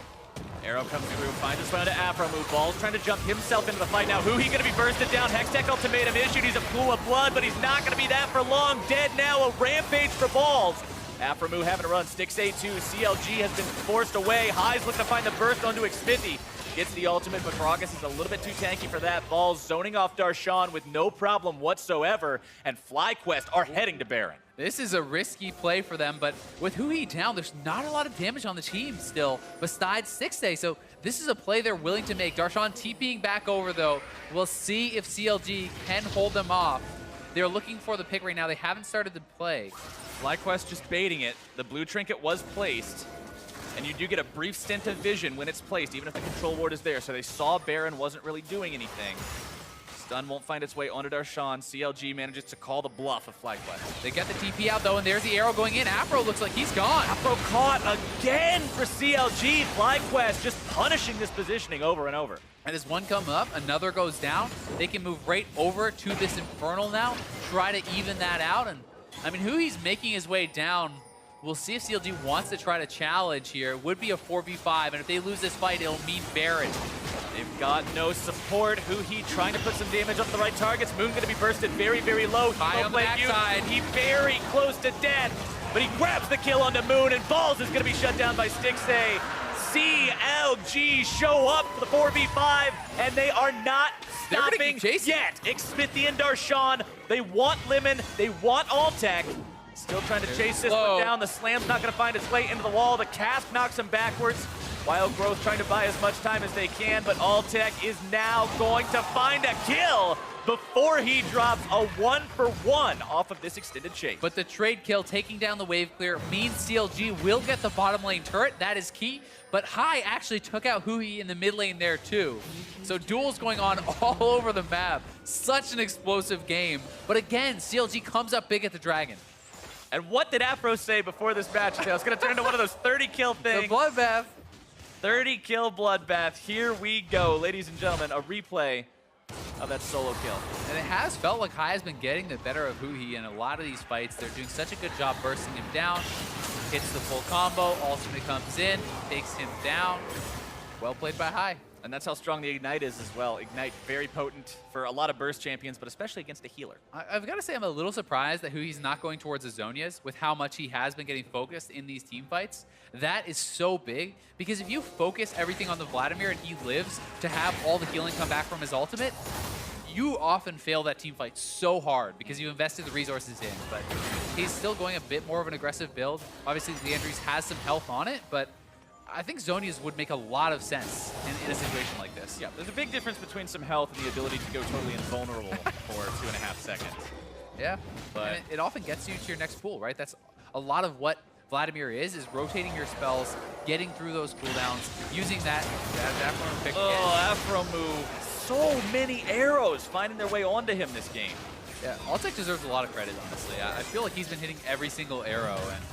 Arrow comes through, finds his way onto Afro move. Ball's trying to jump himself into the fight now. Who he going to be bursted down? Hextech ultimatum issued. He's a pool of blood, but he's not going to be that for long. Dead now, a rampage for Balls. Aframu having to run. Stixay 2. CLG has been forced away. High's looking to find the burst onto Xmithy. Gets the ultimate, but Gragas is a little bit too tanky for that. Balls zoning off Darshan with no problem whatsoever, and FlyQuest are heading to Baron. This is a risky play for them, but with Hui down, there's not a lot of damage on the team still, besides Stixay, so this is a play they're willing to make. Darshan TPing back over, though. We'll see if CLG can hold them off. They're looking for the pick right now. They haven't started the play. FlyQuest just baiting it. The blue trinket was placed, and you do get a brief stint of vision when it's placed, even if the control ward is there. So they saw Baron wasn't really doing anything. Stun won't find its way onto Darshan. CLG manages to call the bluff of FlyQuest. They get the TP out, though, and there's the arrow going in. Afro looks like he's gone. Afro caught again for CLG. FlyQuest just punishing this positioning over and over. And as one comes up, another goes down. They can move right over to this Infernal now, try to even that out. And I mean, Hui's making his way down. We'll see if CLG wants to try to challenge here. It would be a 4v5, and if they lose this fight, it'll mean Baron. They've got no support. Hui trying to put some damage on the right targets. Moon going to be bursted very, very low. High on the backside. He very close to death, but he grabs the kill onto Moon, and Balls is going to be shut down by Stixay. CLG show up for the 4v5, and they are not stopping yet. Xmithy and Darshan, they want Lemon, they want Alltech. Still trying to chase this one down. The slam's not going to find its way into the wall. The cast knocks him backwards. Wild Growth trying to buy as much time as they can, but Alltech is now going to find a kill before he drops a 1-for-1 off of this extended chase. But the trade kill, taking down the wave clear, means CLG will get the bottom lane turret. That is key. But Hai actually took out Hui in the mid lane there too. So duels going on all over the map. Such an explosive game. But again, CLG comes up big at the Dragon. And what did Afro say before this match? It was going to turn into one of those 30-kill things. The bloodbath. 30-kill bloodbath. Here we go, ladies and gentlemen. A replay of that solo kill. And it has felt like Hai has been getting the better of Hui in a lot of these fights. They're doing such a good job bursting him down. Hits the full combo, ultimate comes in, takes him down. Well played by Hai. And that's how strong the Ignite is as well. Ignite, very potent for a lot of burst champions, but especially against a healer. I've got to say I'm a little surprised that Hui's not going towards Azonias with how much he has been getting focused in these team fights. That is so big, because if you focus everything on the Vladimir and he lives to have all the healing come back from his ultimate, you often fail that team fight so hard because you invested the resources in. But he's still going a bit more of an aggressive build. Obviously, Leandries has some health on it, but I think Zonia's would make a lot of sense in a situation like this. Yeah, there's a big difference between some health and the ability to go totally invulnerable for 2.5 seconds. Yeah, but it often gets you to your next pool, right? That's a lot of what Vladimir is rotating your spells, getting through those cooldowns, using that Afro pick. Oh, Afro move. So many arrows finding their way onto him this game. Yeah, Alltech deserves a lot of credit, honestly. I feel like he's been hitting every single arrow, and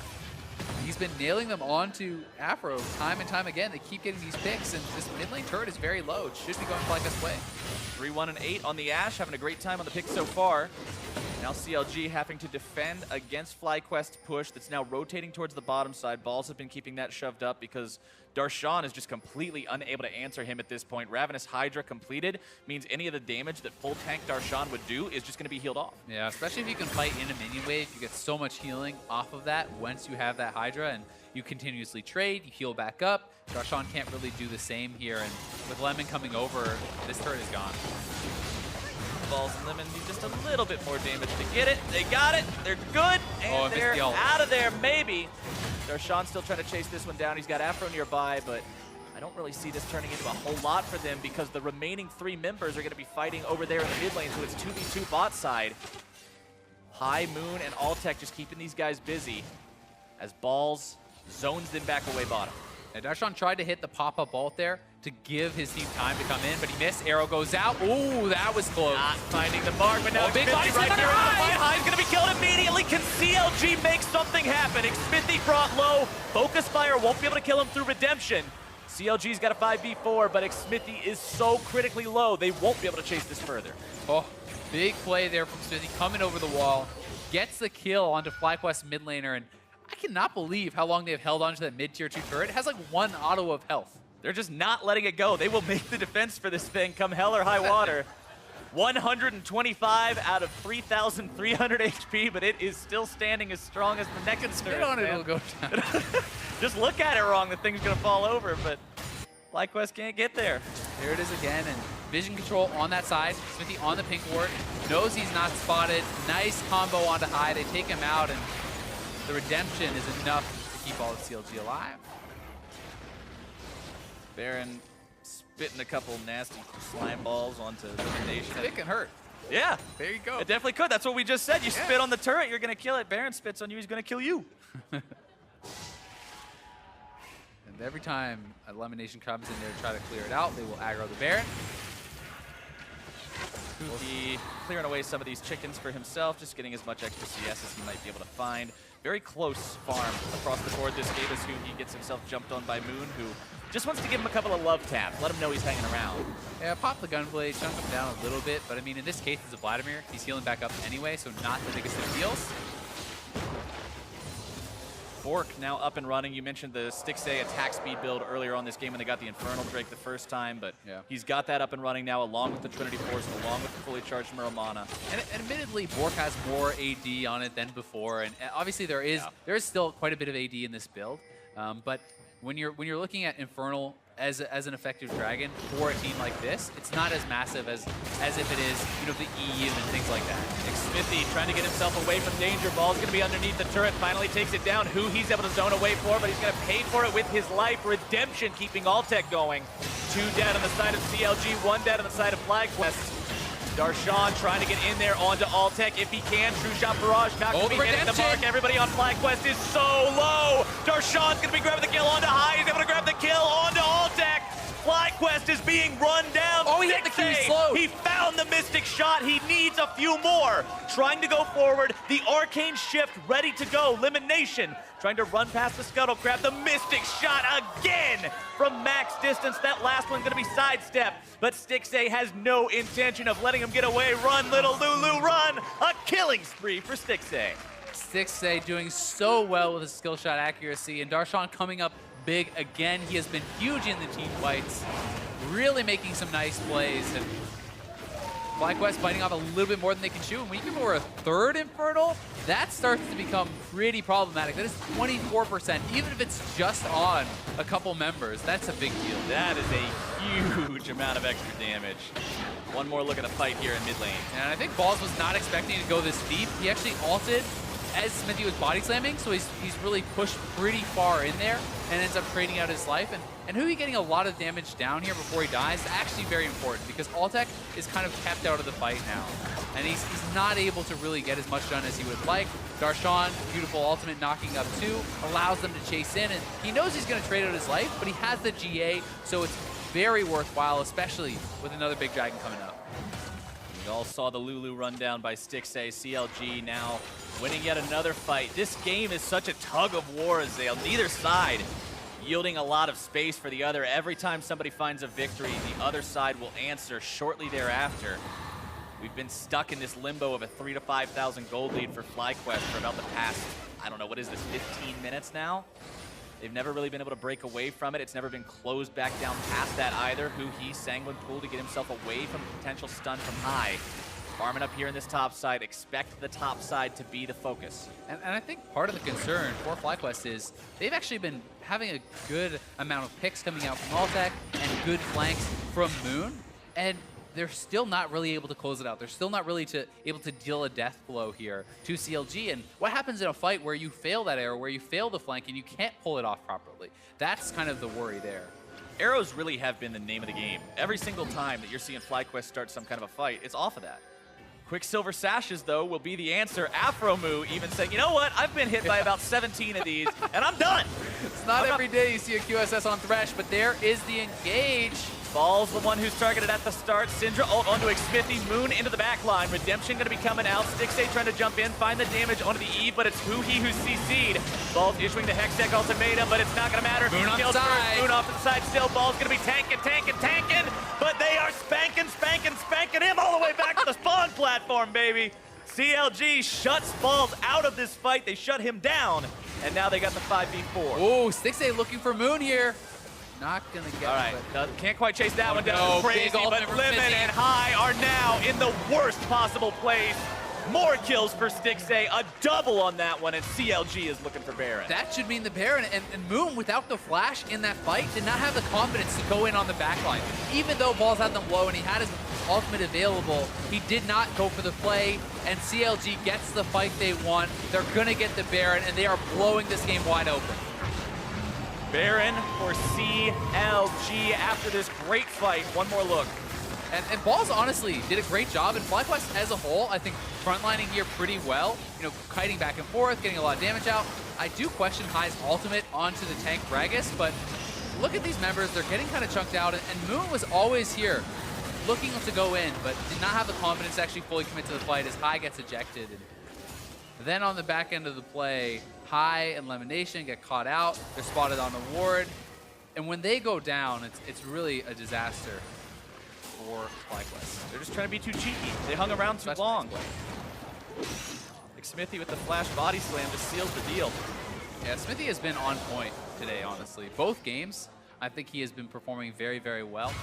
he's been nailing them onto Afro time and time again. They keep getting these picks, and this mid lane turret is very low. It should be going FlyQuest's way. 3-1 and 8 on the Ashe, having a great time on the pick so far. Now CLG having to defend against FlyQuest's push that's now rotating towards the bottom side. Balls have been keeping that shoved up because Darshan is just completely unable to answer him at this point. Ravenous Hydra completed means any of the damage that full tank Darshan would do is just going to be healed off. Yeah, especially if you can fight in a minion wave, you get so much healing off of that once you have that Hydra, and you continuously trade, you heal back up. Darshan can't really do the same here, and with Lemon coming over, this turret is gone. Balls and Lemon need just a little bit more damage to get it. They got it. They're good. And they're out of there, maybe. Darshan still trying to chase this one down. He's got Afro nearby, but I don't really see this turning into a whole lot for them because the remaining 3 members are going to be fighting over there in the mid lane, so it's 2v2 bot side. High, Moon, and Altec just keeping these guys busy as Balls zones them back away bottom. And Darshan tried to hit the pop-up ult there to give his team time to come in, but he missed. Arrow goes out. Ooh, that was close. Not finding the mark, but now big body right here. High's going to be killed immediately. Can CLG make something happen? Xmithy brought low. Focus Fire won't be able to kill him through Redemption. CLG's got a 5v4, but Xmithy is so critically low, they won't be able to chase this further. Oh, big play there from Smithy, coming over the wall. Gets the kill onto FlyQuest mid laner, and I cannot believe how long they've held onto that mid-tier 2 turret. It has like 1 auto of health. They're just not letting it go. They will make the defense for this thing come hell or high water. 125 out of 3,300 HP, but it is still standing as strong as the neck and turret. Spit on it, it'll go down. Just look at it wrong, the thing's gonna fall over, but FlyQuest can't get there. Here it is again, and vision control on that side. Smithy on the pink ward, knows he's not spotted. Nice combo onto High. They take him out, and the redemption is enough to keep all of CLG alive. Baron spitting a couple nasty slime balls onto the nation. It can hurt. Yeah. There you go. It definitely could. That's what we just said. You spit on the turret, you're going to kill it. Baron spits on you, he's going to kill you. And every time Elimination comes in there to try to clear it out, they will aggro the Baron. Kuki clearing away some of these chickens for himself, just getting as much extra CS as he might be able to find. Very close farm across the board this game as Kuki gets himself jumped on by Moon, who just wants to give him a couple of love taps, let him know he's hanging around. Yeah, pop the Gunblade, chunk him down a little bit, but I mean, in this case, it's a Vladimir. He's healing back up anyway, so not the biggest of deals. Bork now up and running. You mentioned the Stixxay attack speed build earlier on this game when they got the Infernal Drake the first time, but he's got that up and running now along with the Trinity Force, along with the fully charged Muramana. And admittedly, Bork has more AD on it than before, and obviously there is still quite a bit of AD in this build, but when you're looking at Infernal as an effective dragon for a team like this, it's not as massive as if it is, you know, the EU and things like that. Xmithy trying to get himself away from danger. Ball's going to be underneath the turret. Finally takes it down. Who he's able to zone away for, but he's going to pay for it with his life. Redemption keeping Altec going. 2 dead on the side of CLG, 1 dead on the side of FlyQuest. Darshan trying to get in there onto Altec if he can. True Shot Barrage not going to be hitting the mark. Everybody on FlyQuest is so low. Darshan's going to be grabbing the kill onto High. He's able to grab the kill onto Altec. FlyQuest is being run down. Oh, he hit the key slow. He found the Mystic Shot. He needs a few more. Trying to go forward. The Arcane Shift ready to go. Elimination trying to run past the Scuttle. Grab the Mystic Shot again from max distance. That last one going to be sidestepped. But Stixxay has no intention of letting him get away. Run, little Lulu, run! A killing spree for Stixxay. Stixxay doing so well with his skill shot accuracy, and Darshan coming up big again. He has been huge in the team fights, really making some nice plays. And FlyQuest biting off a little bit more than they can chew. And when you give over a 3rd Infernal, that starts to become pretty problematic. That is 24%, even if it's just on a couple members. That's a big deal. That is a huge amount of extra damage. One more look at the fight here in mid lane. And I think Balls was not expecting to go this deep. He actually ulted as Smithy was body slamming, so he's really pushed pretty far in there and ends up trading out his life. And Hui getting a lot of damage down here before he dies is actually very important because Altec is kind of kept out of the fight now. And he's not able to really get as much done as he would like. Darshan, beautiful ultimate knocking up 2, allows them to chase in, and he knows he's going to trade out his life, but he has the GA, so it's very worthwhile, especially with another big dragon coming up. We all saw the Lulu run down by Stixxay. CLG now winning yet another fight. This game is such a tug of war, Azale. Neither side yielding a lot of space for the other. Every time somebody finds a victory, the other side will answer shortly thereafter. We've been stuck in this limbo of a 3,000 to 5,000 gold lead for FlyQuest for about the past, I don't know, what is this, 15 minutes now? They've never really been able to break away from it. It's never been closed back down past that either. Huhi Sanguine Pool to get himself away from a potential stun from High. Farming up here in this top side, expect the top side to be the focus. And I think part of the concern for FlyQuest is they've actually been having a good amount of picks coming out from Altec and good flanks from Moon, and they're still not really able to close it out. They're still not really able to deal a death blow here to CLG. And what happens in a fight where you fail that arrow, where you fail the flank and you can't pull it off properly? That's kind of the worry there. Arrows really have been the name of the game. Every single time that you're seeing FlyQuest start some kind of a fight, it's off of that. Quicksilver Sashes, though, will be the answer. Afromoo even saying, you know what? I've been hit by about 17 of these, and I'm done. It's not every day you see a QSS on Thresh, but there is the engage. Ball's the one who's targeted at the start. Syndra ult onto Xmithy. Moon into the back line. Redemption going to be coming out. Stixxay trying to jump in, find the damage onto the Eve, but it's Huhi who's CC'd. Ball's issuing the Hextech ultimatum, but it's not going to matter. Moon on the side. Moon off to the side still. Ball's going to be tanking, but they are spanking him all the way back to the spawn platform, baby. CLG shuts Balls out of this fight. They shut him down, and now they got the 5v4. Oh, Stixxay looking for Moon here. Not gonna get all right, it. can't quite chase that one down. No, Crazy, but Lemon and High are now in the worst possible place. More kills for Stixxay, a double on that one, and CLG is looking for Baron. That should mean the Baron, and Moon, without the flash in that fight, did not have the confidence to go in on the backline. Even though Balls had them low and he had his ultimate available, he did not go for the play, and CLG gets the fight they want. They're gonna get the Baron, and they are blowing this game wide open. Baron for CLG after this great fight. One more look. And Balls honestly did a great job, and FlyQuest as a whole, I think, frontlining here pretty well. You know, kiting back and forth, getting a lot of damage out. I do question High's ultimate onto the tank Gragas, but look at these members. They're getting kind of chunked out, and Moon was always here looking to go in, but did not have the confidence to actually fully commit to the fight as High gets ejected. And then on the back end of the play, High and Lemonation get caught out. They're spotted on the ward. And when they go down, it's really a disaster for FlyQuest. They're just trying to be too cheeky. They hung around too long. Xmithy with the flash body slam just seals the deal. Yeah, Smithy has been on point today, honestly. Both games, I think he has been performing very, very well.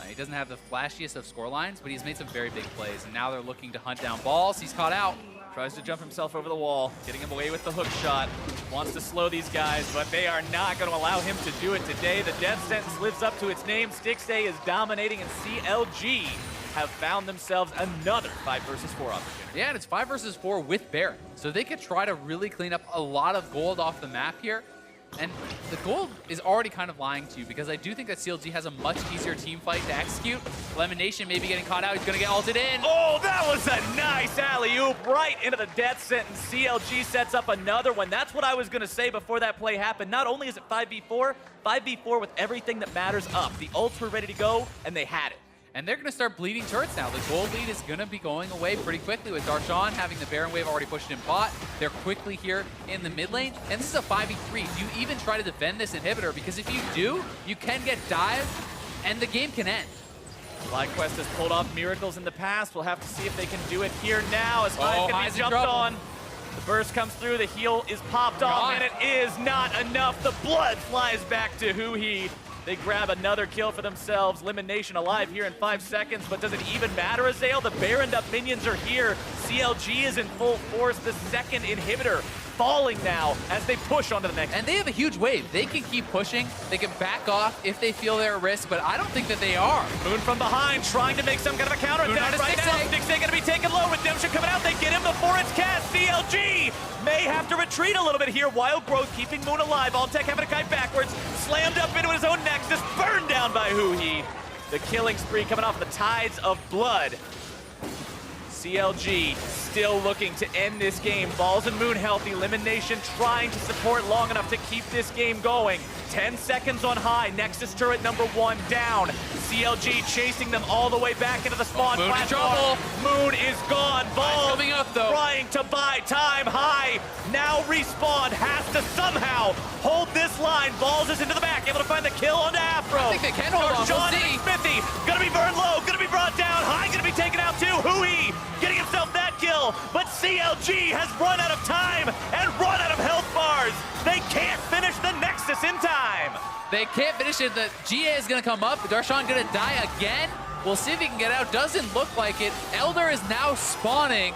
He doesn't have the flashiest of score lines, but he's made some very big plays. And now they're looking to hunt down Balls. He's caught out. Tries to jump himself over the wall, getting him away with the hook shot. Wants to slow these guys, but they are not going to allow him to do it today. The death sentence lives up to its name. Stixxay is dominating, and CLG have found themselves another 5 versus 4 opportunity. Yeah, and it's 5 versus 4 with Baron. So they could try to really clean up a lot of gold off the map here. And the gold is already kind of lying to you, because I do think that CLG has a much easier team fight to execute. Lemonation maybe getting caught out. He's going to get ulted in. Oh, that was a nice alley-oop right into the death sentence. CLG sets up another one. That's what I was going to say before that play happened. Not only is it 5v4, 5v4 with everything that matters up. The ults were ready to go, and they had it. And they're going to start bleeding turrets now. The gold lead is going to be going away pretty quickly with Darshan having the Baron wave already pushed in bot. They're quickly here in the mid lane. And this is a 5v3. Do you even try to defend this inhibitor? Because if you do, you can get dived and the game can end. FlyQuest has pulled off miracles in the past. We'll have to see if they can do it here now as High's going to be jumped on. The burst comes through, the heal is popped off, and it is not enough. The blood flies back to Huhi. They grab another kill for themselves. Elimination alive here in 5 seconds, but does it even matter, Azael? The Baroned up minions are here. CLG is in full force. The second inhibitor falling now as they push onto the next. And they have a huge wave. They can keep pushing. They can back off if they feel they're at risk, but I don't think that they are. Moon from behind, trying to make some kind of a counterattack right now. Stixxay gonna be taken low. Redemption coming out. They get him before it's cast. CLG may have to retreat a little bit here. Wild Growth keeping Moon alive. Altec having to kite backwards. Slammed up into his own nexus. Burned down by Huhi. The killing spree coming off the tides of blood. CLG still looking to end this game. Balls and Moon healthy. Elimination trying to support long enough to keep this game going. 10 seconds on High. Nexus turret number 1 down. CLG chasing them all the way back into the spawn Moon platform. in trouble. Moon is gone. Balls coming up, though. Trying to buy time. High now respawn. Has to somehow hold this line. Balls is into the back. Able to find the kill onto Afro. I think they can hold on. We'll see. Smithy gonna be burned low. Gonna be brought down. High gonna be taken out too. Huhi CLG has run out of time and run out of health bars. They can't finish the Nexus in time. They can't finish it. The GA is going to come up. Darshan going to die again. We'll see if he can get out. Doesn't look like it. Elder is now spawning.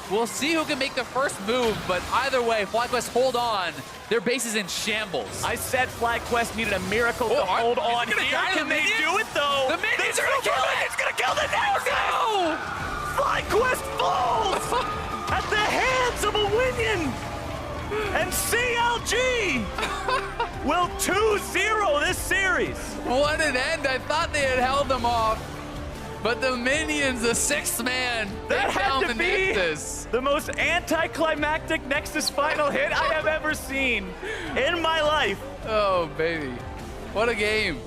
We'll see who can make the first move, but either way, FlyQuest hold on. Their base is in shambles. I said FlyQuest needed a miracle to hold on here. Can they do it though? The minions are going to kill it! It's going to kill the Nexus! No! FlyQuest falls at the hands of a Winion! And CLG will 2-0 this series. What an end. I thought they had held them off. But the minions, the sixth man, that they had found to the be Nexus. the most anticlimactic Nexus final hit I have ever seen in my life. Oh, baby. What a game.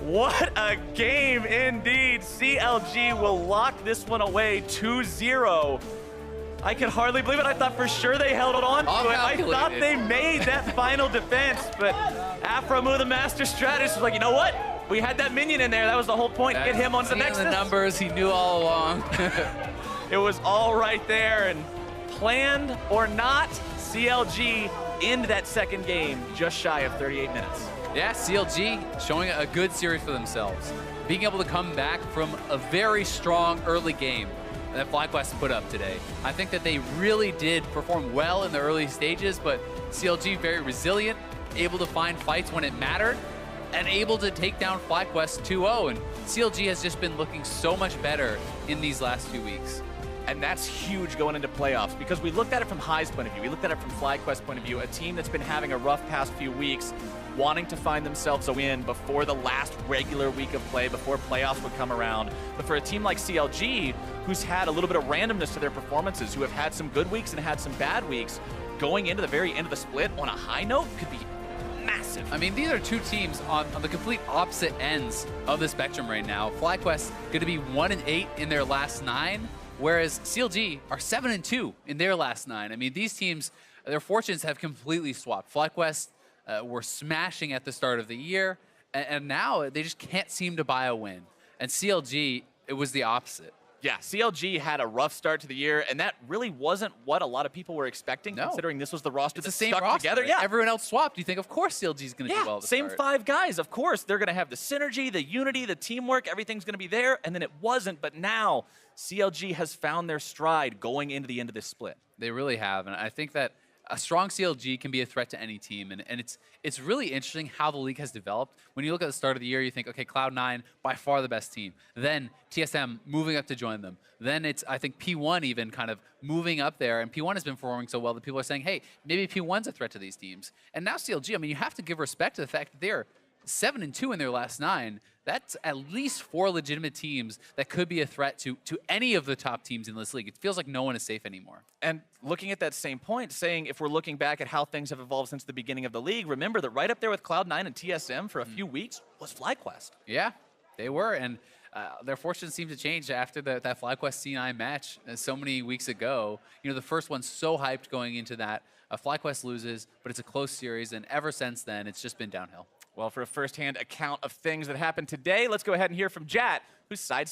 What a game indeed. CLG will lock this one away 2-0. I can hardly believe it. I thought for sure they held on to it. I thought they made that final defense, but Afromu, the master strategist, was like, you know what? We had that minion in there. That was the whole point. Get him on the Nexus. The numbers he knew all along. It was all right there, and planned or not, CLG end that second game just shy of 38 minutes. Yeah, CLG showing a good series for themselves. Being able to come back from a very strong early game that FlyQuest put up today. I think that they really did perform well in the early stages, but CLG very resilient, able to find fights when it mattered, and able to take down FlyQuest 2-0. And CLG has just been looking so much better in these last few weeks. And that's huge going into playoffs, because we looked at it from High's point of view. We looked at it from FlyQuest's point of view, a team that's been having a rough past few weeks, wanting to find themselves a win before the last regular week of play, before playoffs would come around. But for a team like CLG, who's had a little bit of randomness to their performances, who have had some good weeks and had some bad weeks, going into the very end of the split on a high note could be massive. I mean, these are two teams on the complete opposite ends of the spectrum right now. FlyQuest going to be 1-8 in their last 9, whereas CLG are 7-2 in their last 9. I mean, these teams, their fortunes have completely swapped. FlyQuest were smashing at the start of the year, and now they just can't seem to buy a win. And CLG, it was the opposite. Yeah, CLG had a rough start to the year, and that really wasn't what a lot of people were expecting, considering this was the roster that stuck together. Yeah, everyone else swapped. You think, of course, CLG is going to do well at the same start. 5 guys. Of course, they're going to have the synergy, the unity, the teamwork. Everything's going to be there, and then it wasn't. But now, CLG has found their stride going into the end of this split. They really have, and I think that a strong CLG can be a threat to any team, and it's really interesting how the league has developed. When you look at the start of the year, you think, okay, Cloud9, by far the best team. Then TSM moving up to join them. Then it's, I think, P1 even kind of moving up there, and P1 has been performing so well that people are saying, hey, maybe P1's a threat to these teams. And now CLG, I mean, you have to give respect to the fact that they're 7-2 in their last 9. That's at least 4 legitimate teams that could be a threat to any of the top teams in this league. It feels like no one is safe anymore. And looking at that same point, saying if we're looking back at how things have evolved since the beginning of the league, remember that right up there with Cloud9 and TSM for a few weeks was FlyQuest. Yeah, they were, and their fortunes seemed to change after that FlyQuest C9 match so many weeks ago. You know, the first one's so hyped going into that. FlyQuest loses, but it's a close series, and ever since then, it's just been downhill. Well, for a first-hand account of things that happened today, let's go ahead and hear from Jat, whose side